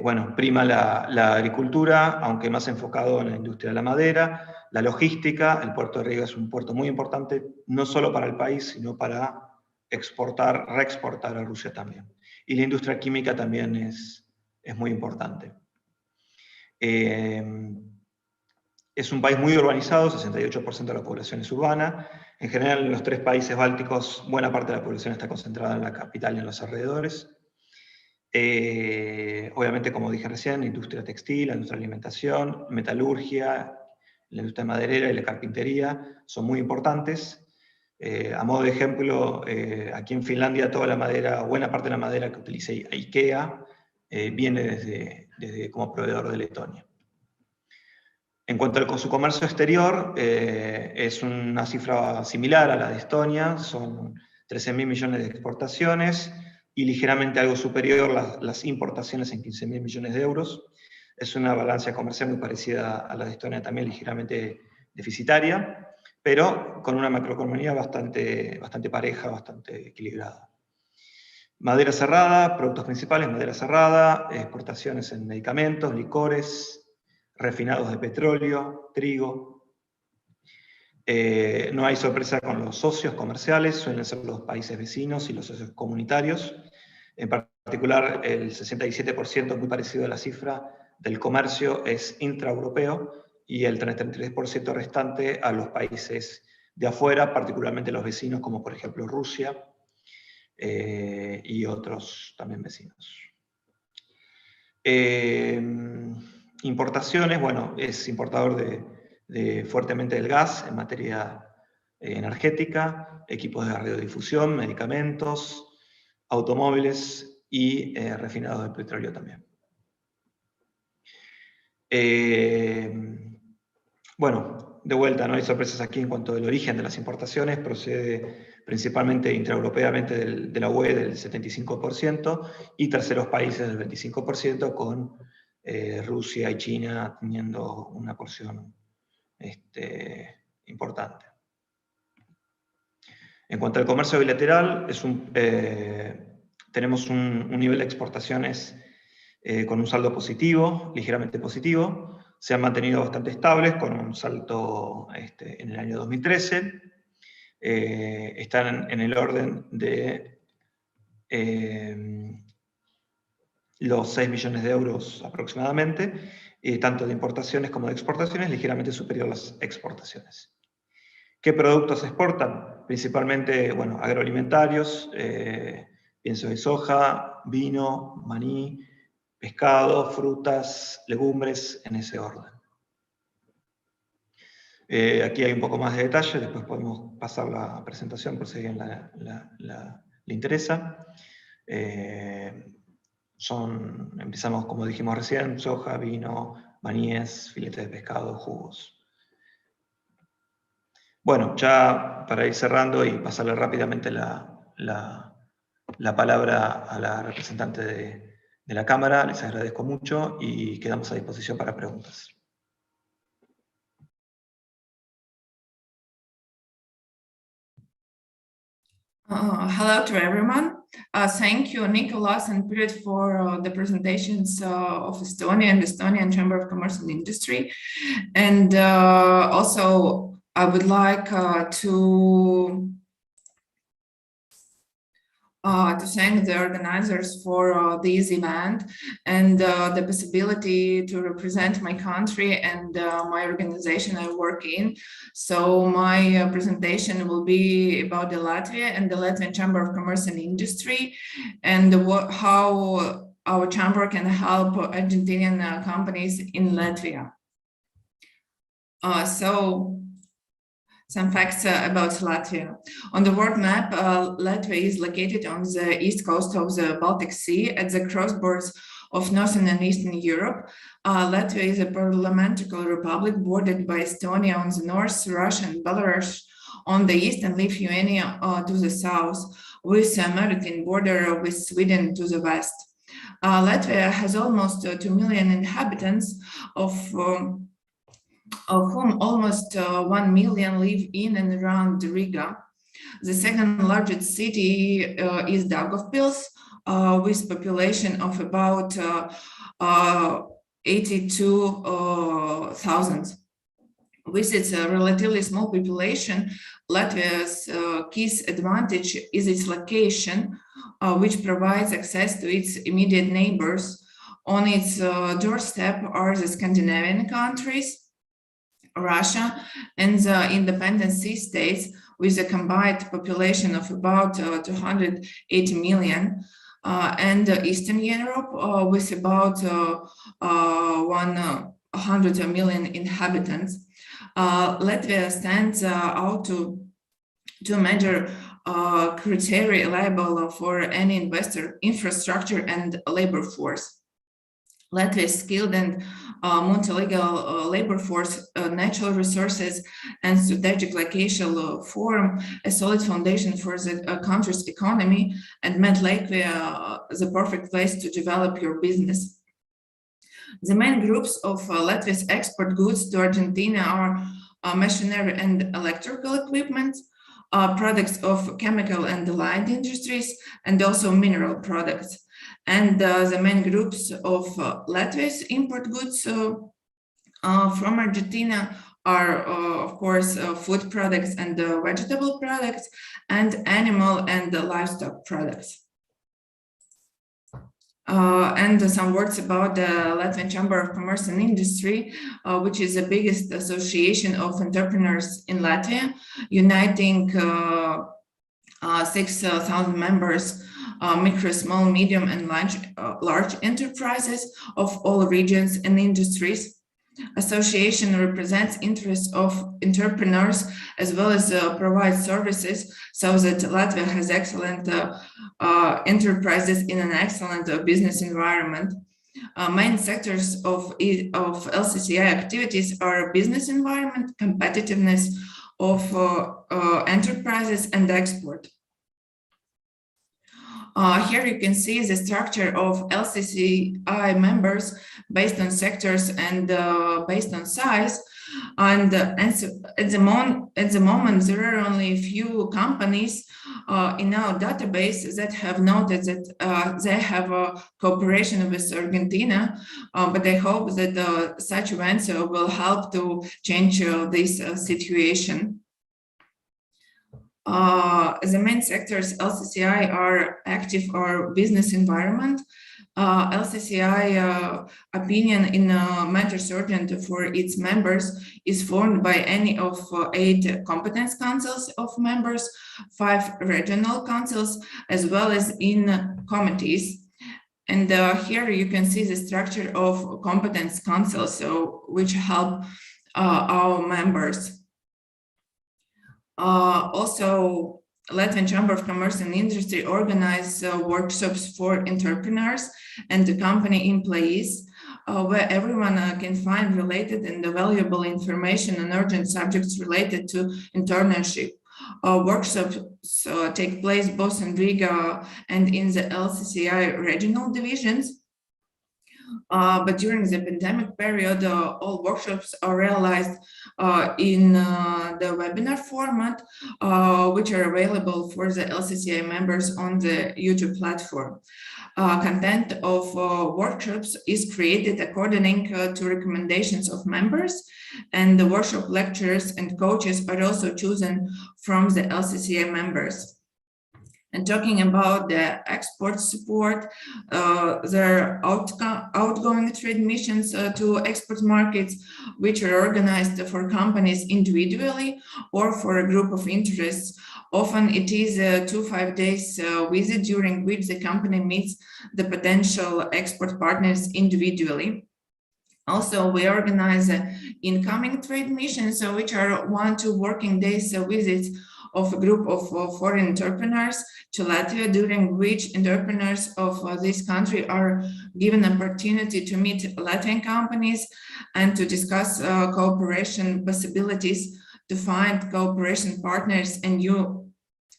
bueno, prima la agricultura, aunque más enfocado en la industria de la madera, la logística. El puerto de Riga es un puerto muy importante, no solo para el país, sino para exportar, reexportar a Rusia también. Y la industria química también es muy importante. Es un país muy urbanizado, 68% de la población es urbana. En general, en los 3 países bálticos, buena parte de la población está concentrada en la capital y en los alrededores. Obviamente, como dije recién, la industria textil, la industria de alimentación, metalurgia, la industria maderera y la carpintería son muy importantes. A modo de ejemplo, aquí en Finlandia toda la madera, buena parte de la madera que utiliza IKEA viene desde como proveedor de Letonia. En cuanto a su comercio exterior, es una cifra similar a la de Estonia, son 13.000 millones de exportaciones y ligeramente algo superior las importaciones en 15.000 millones de euros. Es una balanza comercial muy parecida a la de Estonia, también ligeramente deficitaria, pero con una macroeconomía bastante pareja, bastante equilibrada. Madera cerrada, productos principales, madera cerrada, exportaciones en medicamentos, licores, refinados de petróleo, trigo. No hay sorpresa con los socios comerciales, suelen ser los países vecinos y los socios comunitarios. En particular, el 67%, muy parecido a la cifra, del comercio es intraeuropeo y el 33% restante a los países de afuera, particularmente los vecinos, como por ejemplo Rusia y otros también vecinos. Importaciones, bueno, es importador fuertemente del gas en materia energética, equipos de radiodifusión, medicamentos, automóviles y refinados de petróleo también. Bueno, de vuelta, no hay sorpresas aquí en cuanto al origen de las importaciones, procede principalmente intraeuropeamente de la UE del 75% y terceros países del 25%, con Rusia y China teniendo una porción importante. En cuanto al comercio bilateral, tenemos un nivel de exportaciones con un saldo positivo, ligeramente positivo. Se han mantenido bastante estables, con un salto en el año 2013. Están en el orden de los 6 millones de euros aproximadamente, tanto de importaciones como de exportaciones, ligeramente superior a las exportaciones. ¿Qué productos se exportan? Principalmente, bueno, agroalimentarios, pienso de soja, vino, maní, pescado, frutas, legumbres, en ese orden. Aquí hay un poco más de detalle, después podemos pasar la presentación por si a alguien le interesa. Empezamos, como dijimos recién, soja, vino, maníes, filetes de pescado, jugos. Bueno, ya para ir cerrando y pasarle rápidamente la palabra a la representante de la Cámara, les agradezco mucho y quedamos a disposición para preguntas. Hello to everyone. Thank you, Nicholas and Piret, for the presentations of Estonia and Estonian Chamber of Commerce and Industry. And also, I would like to thank the organizers for this event and the possibility to represent my country and my organization I work in. So my presentation will be about the Latvia and the Latvian Chamber of Commerce and Industry and how our chamber can help Argentinian companies in Latvia. Some facts about Latvia. On the world map, Latvia is located on the east coast of the Baltic Sea at the crossborders of Northern and Eastern Europe. Latvia is a parliamentary republic bordered by Estonia on the north, Russia and Belarus on the east, and Lithuania to the south, with a maritime border with Sweden to the west. Latvia has almost 2 million inhabitants, of whom almost 1 million live in and around Riga. The second largest city is Daugavpils, with population of about 82,000. With its relatively small population, Latvia's key advantage is its location, which provides access to its immediate neighbors. On its doorstep are the Scandinavian countries, Russia, and the independent sea states with a combined population of about 280 million, and Eastern Europe with about 100 million inhabitants. Latvia stands out to major criteria liable for any investor: infrastructure and labor force. Latvia's skilled and multilingual labor force, natural resources, and strategic location form a solid foundation for the country's economy and made Latvia the perfect place to develop your business. The main groups of Latvia's export goods to Argentina are machinery and electrical equipment, products of chemical and allied industries, and also mineral products. And the main groups of Latvia's import goods from Argentina are, of course, food products and vegetable products, and animal and livestock products. And some words about the Latvian Chamber of Commerce and Industry, which is the biggest association of entrepreneurs in Latvia, uniting 6,000 members, micro, small, medium, and large enterprises of all regions and industries. Association represents interests of entrepreneurs as well as provides services, so that Latvia has excellent enterprises in an excellent business environment. Main sectors of LCCI activities are business environment, competitiveness of enterprises, and export. Here you can see the structure of LCCI members based on sectors and based on size. And at the moment, there are only a few companies in our database that have noted that they have a cooperation with Argentina, but I hope that such events will help to change this situation. The main sectors LCCI are active or business environment. LCCI opinion in matters urgent for its members is formed by any of 8 competence councils of members, 5 regional councils, as well as in committees. And here you can see the structure of competence councils, which help our members. Also, Latvian Chamber of Commerce and Industry organize workshops for entrepreneurs and the company employees, where everyone can find related and valuable information on urgent subjects related to internship. Workshops take place both in Riga and in the LCCI regional divisions. But during the pandemic period, all workshops are realized in the webinar format, which are available for the LCCI members on the YouTube platform. Content of workshops is created according to recommendations of members, and the workshop lecturers and coaches are also chosen from the LCCI members. And talking about the export support, there are outgoing trade missions to export markets, which are organized for companies individually or for a group of interests. Often it is a 2-5 days visit during which the company meets the potential export partners individually. Also, we organize incoming trade missions, which are 1-2 working days visits of a group of foreign entrepreneurs to Latvia, during which entrepreneurs of this country are given opportunity to meet Latvian companies and to discuss cooperation possibilities, to find cooperation partners and new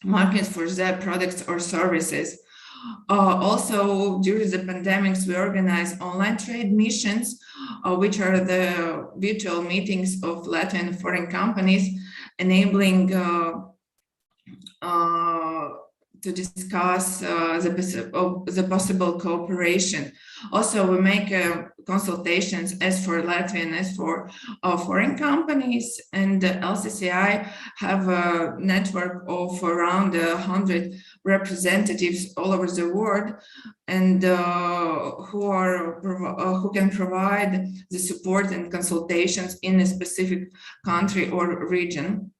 markets for their products or services. Also, during the pandemics, we organize online trade missions, which are the virtual meetings of Latvian foreign companies, enabling to discuss the possible cooperation. Also, we make consultations as for Latvian as for foreign companies, and LCCI have a network of around 100 representatives all over the world, and who can provide the support and consultations in a specific country or region.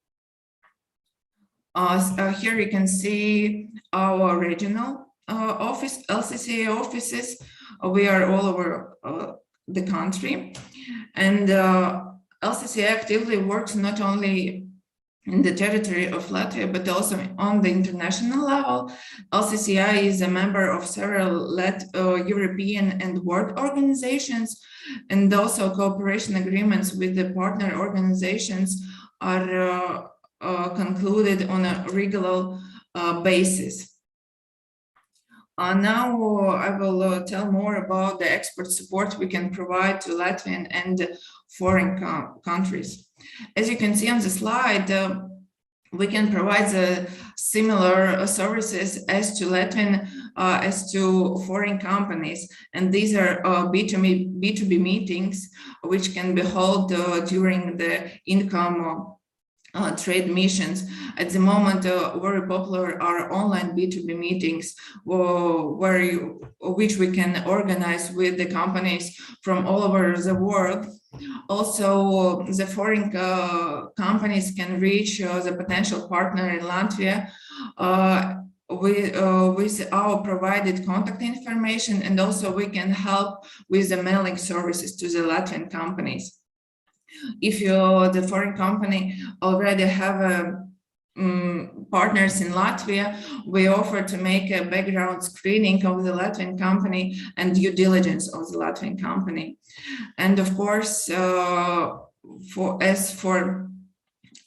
Here you can see our regional office, LCCA offices. We are all over the country, and LCCA actively works not only in the territory of Latvia, but also on the international level. LCCI is a member of several European and world organizations, and also cooperation agreements with the partner organizations are concluded on a regular basis. Now I will tell more about the expert support we can provide to Latvian and foreign countries. As you can see on the slide, we can provide the similar services as to Latvian as to foreign companies, and these are B2B meetings which can be held during the income trade missions. At the moment, very popular are online B2B meetings, which we can organize with the companies from all over the world. Also, the foreign companies can reach the potential partner in Latvia with our provided contact information, and also we can help with the mailing services to the Latvian companies. If the foreign company already have partners in Latvia, we offer to make a background screening of the Latvian company and due diligence of the Latvian company. And of course, as for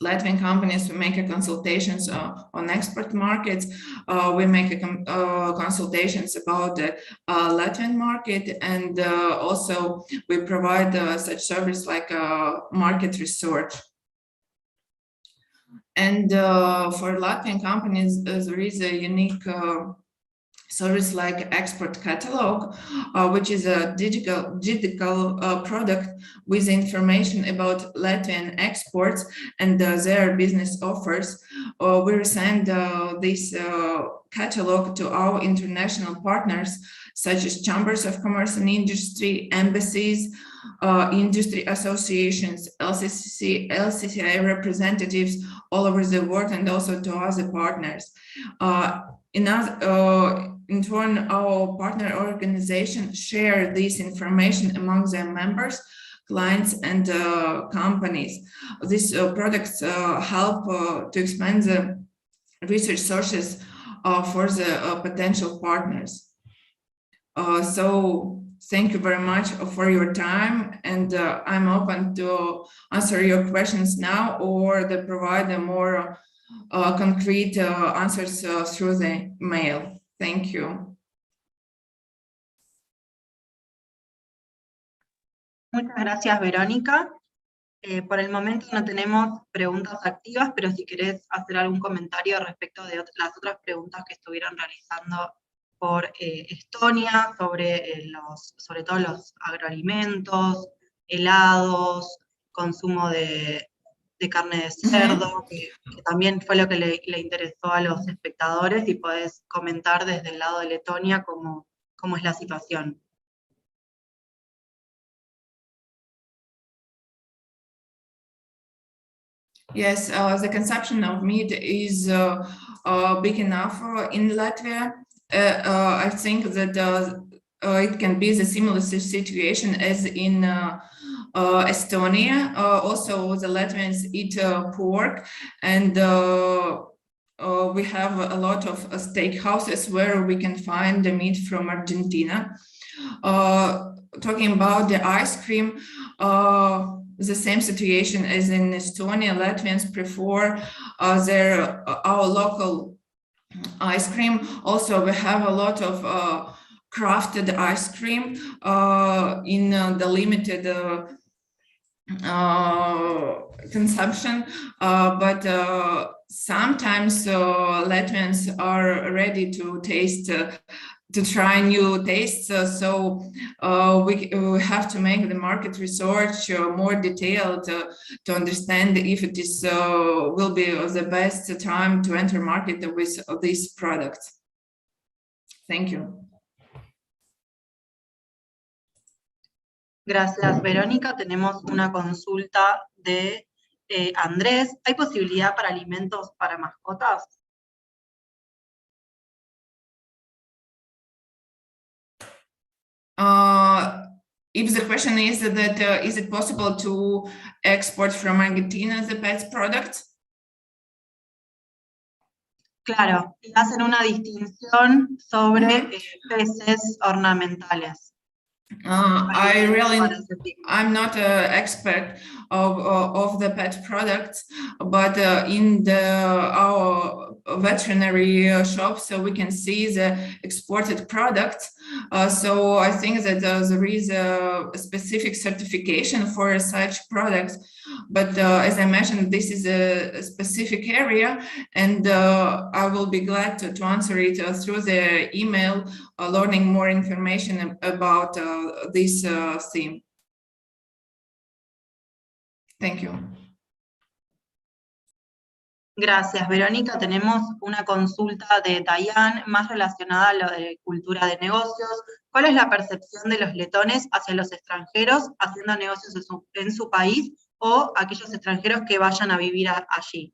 Latvian companies, we make consultations on export markets. We make consultations about the Latvian market, and also we provide such service like market research. And for Latvian companies, there is a unique service like export catalog, which is a digital product with information about Latvian exports and their business offers. We send this catalog to our international partners, such as chambers of commerce and industry, embassies, industry associations, LCCI representatives all over the world, and also to other partners. In turn, our partner organizations share this information among their members, clients, and companies. These products help to expand the research sources for the potential partners. So thank you very much for your time, and I'm open to answer your questions now or to provide a more concrete answers through the mail. Thank you. Muchas gracias, Verónica. Por el momento no tenemos preguntas activas, pero si querés hacer algún comentario respecto de las otras preguntas que estuvieron realizando por Estonia, sobre todo los agroalimentos, helados, consumo de carne de cerdo, que también fue lo que le interesó a los espectadores, y podés comentar desde el lado de Letonia cómo es la situación. Yes, the consumption of meat is big enough in Latvia. I think that it can be the similar situation as in Estonia. Also, the Latvians eat pork, and we have a lot of steakhouses where we can find the meat from Argentina. Talking about the ice cream, the same situation as in Estonia. Latvians prefer our local ice cream. Also, we have a lot of crafted ice cream in the limited consumption, but sometimes Latvians are ready to taste, to try new tastes. So we have to make the market research more detailed to understand if it is will be the best time to enter market with these products. Thank you. Gracias, Verónica. Tenemos una consulta de Andrés. ¿Hay posibilidad para alimentos para mascotas? If the question is that is it possible to export from Argentina the pets products? Claro, y hacen una distinción sobre peces ornamentales. I'm not an expert of the pet products, but in our veterinary shops, so we can see the exported products. So I think that there is a specific certification for such products. But as I mentioned, this is a specific area, and I will be glad to answer it through the email, learning more information about this theme. Thank you. Gracias, Verónica. Tenemos una consulta de Dayan más relacionada a lo de cultura de negocios. ¿Cuál es la percepción de los letones hacia los extranjeros haciendo negocios en su país o aquellos extranjeros que vayan a vivir allí?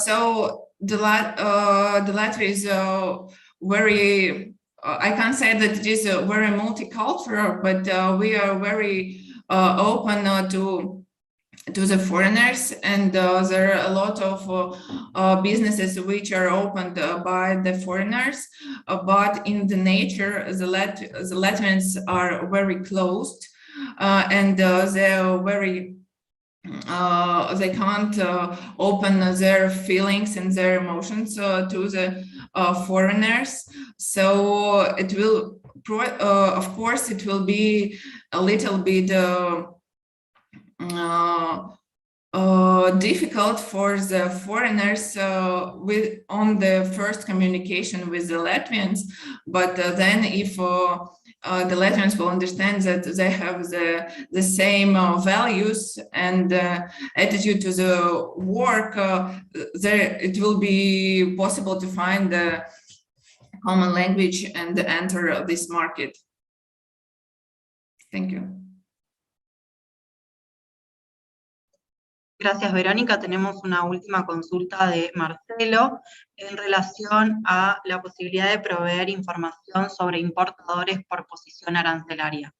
So the Latvia is very, I can't say that it is very multicultural, but we are very open to the foreigners, and there are a lot of businesses which are opened by the foreigners, but in the nature, the Latvians are very closed, and they're very they can't open their feelings and their emotions to the foreigners. So it will, of course, it will be a little bit difficult for the foreigners on the first communication with the Latvians, but then if the Latvians will understand that they have the same values and attitude to the work, it will be possible to find the common language and enter this market. Thank you. Gracias, Verónica. Tenemos una última consulta de Marcelo en relación a la posibilidad de proveer información sobre importadores por posición arancelaria.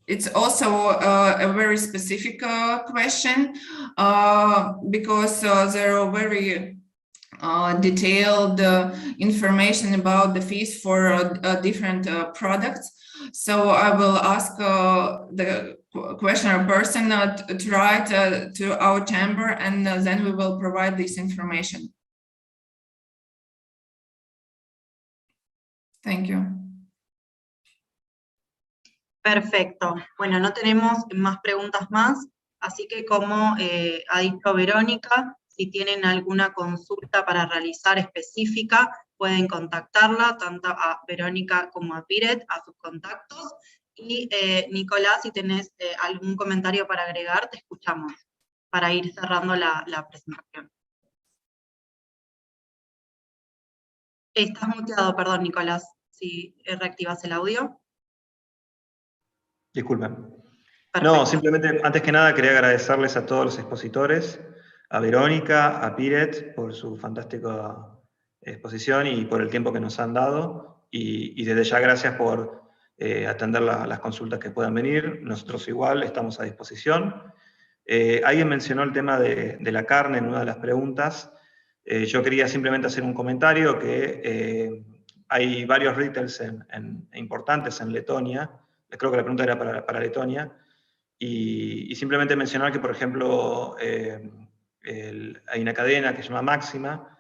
It's also a very specific question because there are very detailed information about the fees for different products. So I will ask the questioner person to write to our chamber, and then we will provide this information. Thank you. Perfecto. Bueno, no tenemos más preguntas más, así que como ha dicho Verónica, si tienen alguna consulta para realizar específica, pueden contactarla tanto a Verónica como a Piret, a sus contactos. Y Nicolás, si tenés algún comentario para agregar, te escuchamos, para ir cerrando la presentación. Estás muteado, perdón, Nicolás, si reactivas el audio. Disculpen. Perfecto. No, simplemente, antes que nada, quería agradecerles a todos los expositores, a Verónica, a Piret, por su fantástica exposición y por el tiempo que nos han dado, y desde ya gracias por atender las consultas que puedan venir. Nosotros igual estamos a disposición. Alguien mencionó el tema de la carne en una de las preguntas. Yo quería simplemente hacer un comentario que hay varios retails importantes en Letonia. Creo que la pregunta era para Letonia. Y simplemente mencionar que, por ejemplo, hay una cadena que se llama Máxima,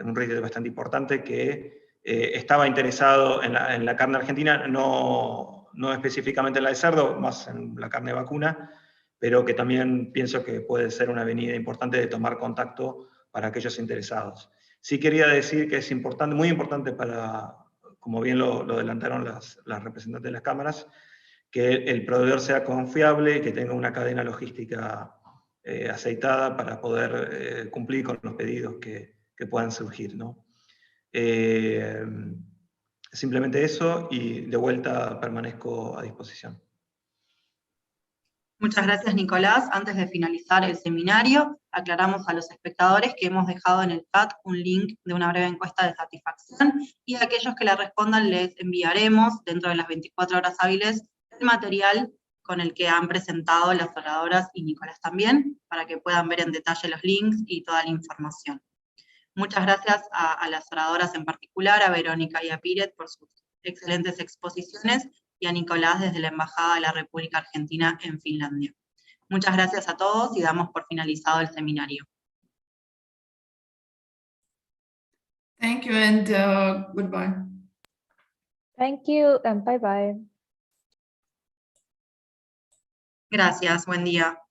un retail bastante importante, que estaba interesado en la carne argentina, no específicamente en la de cerdo, más en la carne vacuna, pero que también pienso que puede ser una avenida importante de tomar contacto para aquellos interesados. Sí quería decir que es importante, muy importante para, como bien lo adelantaron las representantes de las cámaras, que el proveedor sea confiable y que tenga una cadena logística aceitada para poder cumplir con los pedidos que puedan surgir, ¿no? Simplemente eso, y de vuelta permanezco a disposición. Muchas gracias, Nicolás. Antes de finalizar el seminario, aclaramos a los espectadores que hemos dejado en el chat un link de una breve encuesta de satisfacción, y a aquellos que la respondan les enviaremos dentro de las 24 horas hábiles el material con el que han presentado las oradoras y Nicolás también, para que puedan ver en detalle los links y toda la información. Muchas gracias a las oradoras en particular, a Verónica y a Piret por sus excelentes exposiciones, y a Nicolás desde la Embajada de la República Argentina en Finlandia. Muchas gracias a todos y damos por finalizado el seminario. Thank you and goodbye. Thank you and bye-bye. Gracias, buen día.